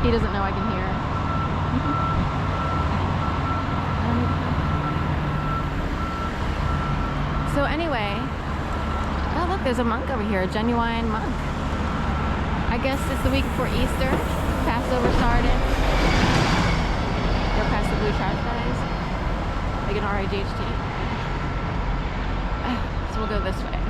He doesn't know I can hear. So anyway, oh look, there's a monk over here, a genuine monk. I guess it's the week before Easter. Passover started. Go past the blue trash bags. Like an R-I-G-H-T. So we'll go this way.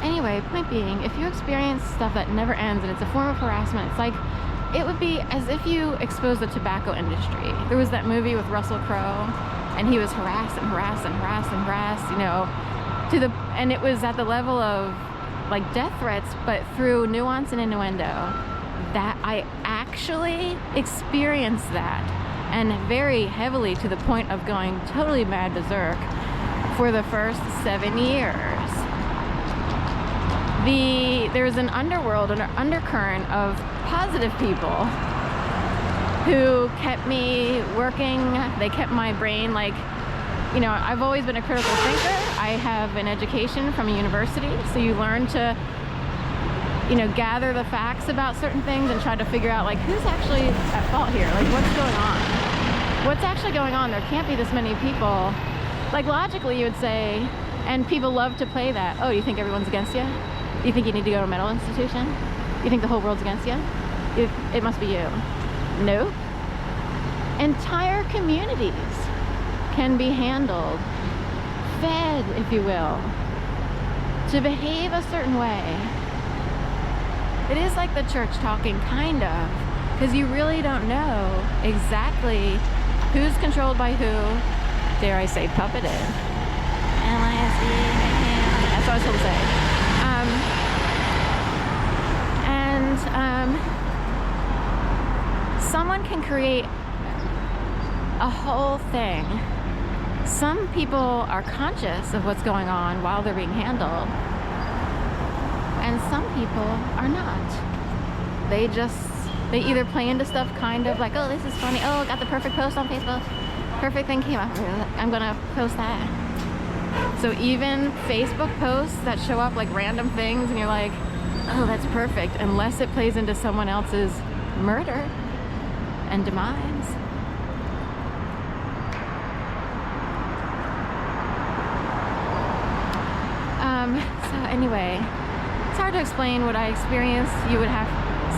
Anyway, point being, if you experience stuff that never ends and it's a form of harassment, it's like, it would be as if you exposed the tobacco industry. There was that movie with Russell Crowe, and he was harassed and harassed and harassed and harassed, you know, and it was at the level of like death threats, but through nuance and innuendo. That I actually experienced that, and very heavily, to the point of going totally mad berserk for the first 7 years. There's an underworld, an undercurrent of positive people who kept me working. They kept my brain, like, you know, I've always been a critical thinker. I have an education from a university, so you learn to, you know, gather the facts about certain things and try to figure out, like, who's actually at fault here? Like, what's going on? What's actually going on? There can't be this many people. Like, logically, you would say, and people love to play that, oh, you think everyone's against you? Do you think you need to go to a mental institution? You think the whole world's against you? It must be you. No. Entire communities can be handled, fed, if you will, to behave a certain way. It is like the church talking, kind of, because you really don't know exactly who's controlled by who, dare I say, puppeted. That's what I was told to say. Someone can create a whole thing. Some people are conscious of what's going on while they're being handled, and some people are not. They either play into stuff, kind of like, oh, this is funny, oh, I got the perfect post on Facebook, perfect thing came up, I'm gonna post that. So even Facebook posts that show up like random things and you're like, oh, that's perfect, unless it plays into someone else's murder and demise. So anyway, it's hard to explain what I experienced.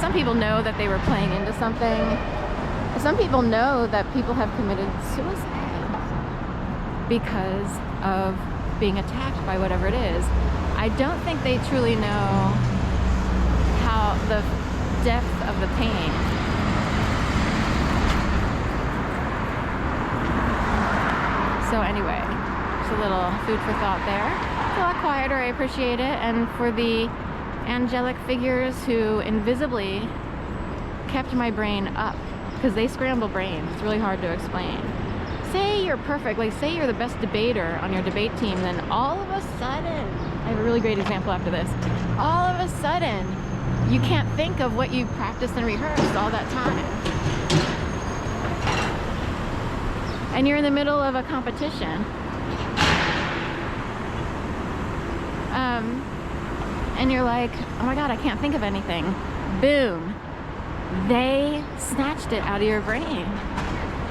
Some people know that they were playing into something. Some people know that people have committed suicide because of being attacked by whatever it is. I don't think they truly know how the depth of the pain. So anyway, just a little food for thought there. It's a lot quieter, I appreciate it. And for the angelic figures who invisibly kept my brain up, because they scramble brains, it's really hard to explain. Say you're perfect, like say you're the best debater on your debate team, then all of a sudden, I have a really great example after this, all of a sudden, you can't think of what you practiced and rehearsed all that time. And you're in the middle of a competition. And you're like, oh my God, I can't think of anything. Boom. They snatched it out of your brain.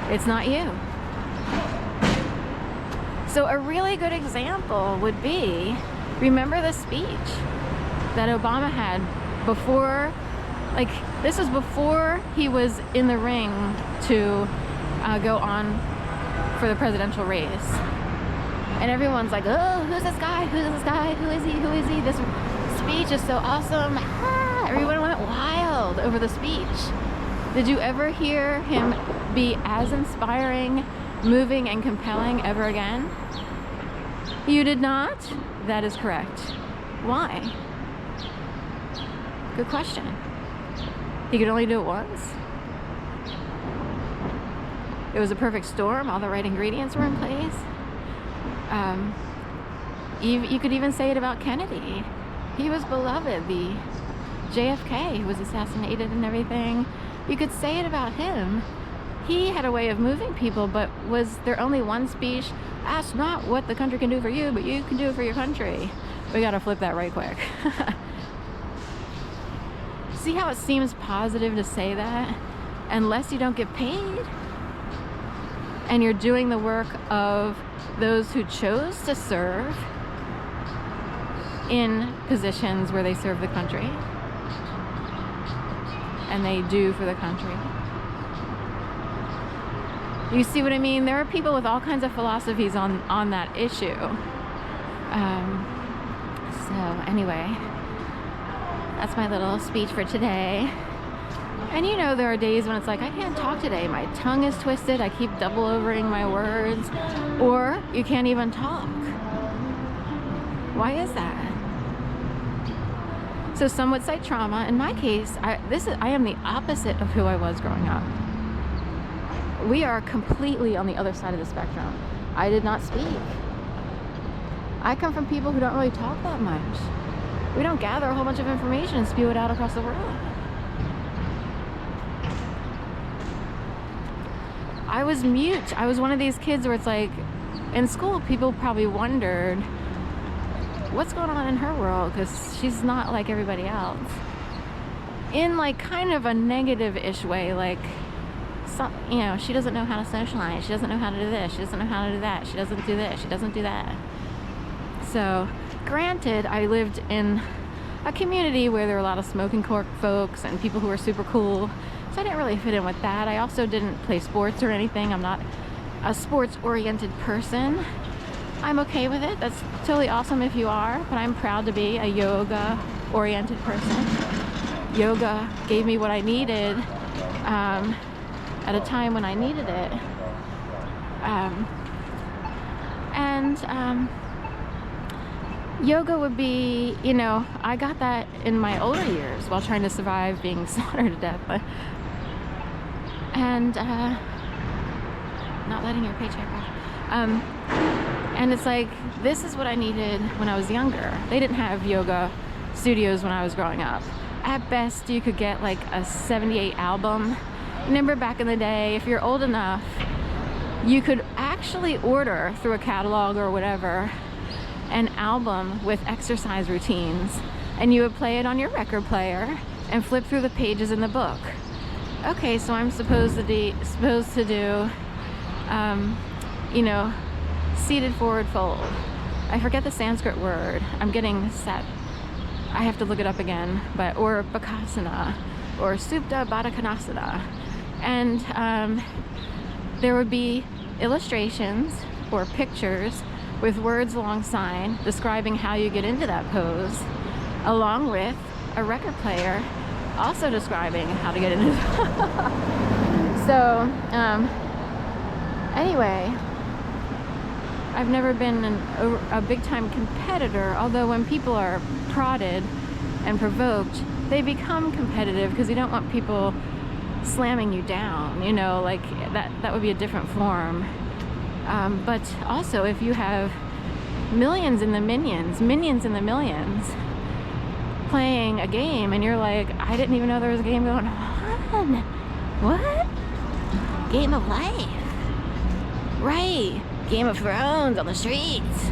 It's not you. So a really good example would be, remember the speech that Obama had before, like, this was before he was in the ring to go on for the presidential race. And everyone's like, oh, who's this guy? Who's this guy? Who is he? Who is he? This speech is so awesome. Ah, everyone went wild over the speech. Did you ever hear him be as inspiring, moving, and compelling ever again? You did not? That is correct. Why? Good question. He could only do it once? It was a perfect storm, all the right ingredients were in place. You could even say it about Kennedy. He was beloved. The JFK who was assassinated and everything. You could say it about him. He had a way of moving people, but was there only one speech? Ask not what the country can do for you, but you can do it for your country. We gotta flip that right quick. See how it seems positive to say that? Unless you don't get paid and you're doing the work of those who chose to serve in positions where they serve the country and they do for the country. You see what I mean? There are people with all kinds of philosophies on that issue. So anyway, that's my little speech for today. And you know, there are days when it's like, I can't talk today. My tongue is twisted. I keep double overing my words. Or you can't even talk. Why is that? So some would cite trauma. In my case, I am the opposite of who I was growing up. We are completely on the other side of the spectrum. I did not speak. I come from people who don't really talk that much. We don't gather a whole bunch of information and spew it out across the world. I was mute. I was one of these kids where it's like, in school, people probably wondered, what's going on in her world? Because she's not like everybody else. In like kind of a negative-ish way, like, you know, she doesn't know how to socialize. She doesn't know how to do this. She doesn't know how to do that. She doesn't do this. She doesn't do that. So, granted, I lived in a community where there were a lot of smoking cork folks and people who were super cool. So I didn't really fit in with that. I also didn't play sports or anything. I'm not a sports-oriented person. I'm okay with it. That's totally awesome if you are, but I'm proud to be a yoga-oriented person. Yoga gave me what I needed at a time when I needed it. Yoga would be, you know, I got that in my older years while trying to survive being slaughtered to death. And not letting your paycheck off. And it's like, this is what I needed when I was younger. They didn't have yoga studios when I was growing up. At best, you could get like a 78 album. Remember back in the day, if you're old enough, you could actually order through a catalog or whatever an album with exercise routines, and you would play it on your record player and flip through the pages in the book. Okay, so I'm supposed to do, you know, seated forward fold. I forget the Sanskrit word. I'm getting set. I have to look it up again. But or Bakasana or Supta Baddha Konasana, and there would be illustrations or pictures with words alongside describing how you get into that pose, along with a record player also describing how to get into it. So anyway, I've never been a big-time competitor, although when people are prodded and provoked, they become competitive because you don't want people slamming you down, you know, like that would be a different form. But also, if you have millions in the millions playing a game and you're like, I didn't even know there was a game going on. What? Game of life. Right. Game of Thrones on the streets.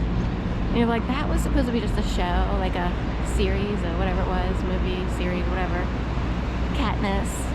And you're like, that was supposed to be just a show, like a series or whatever it was, movie, series, whatever. Katniss.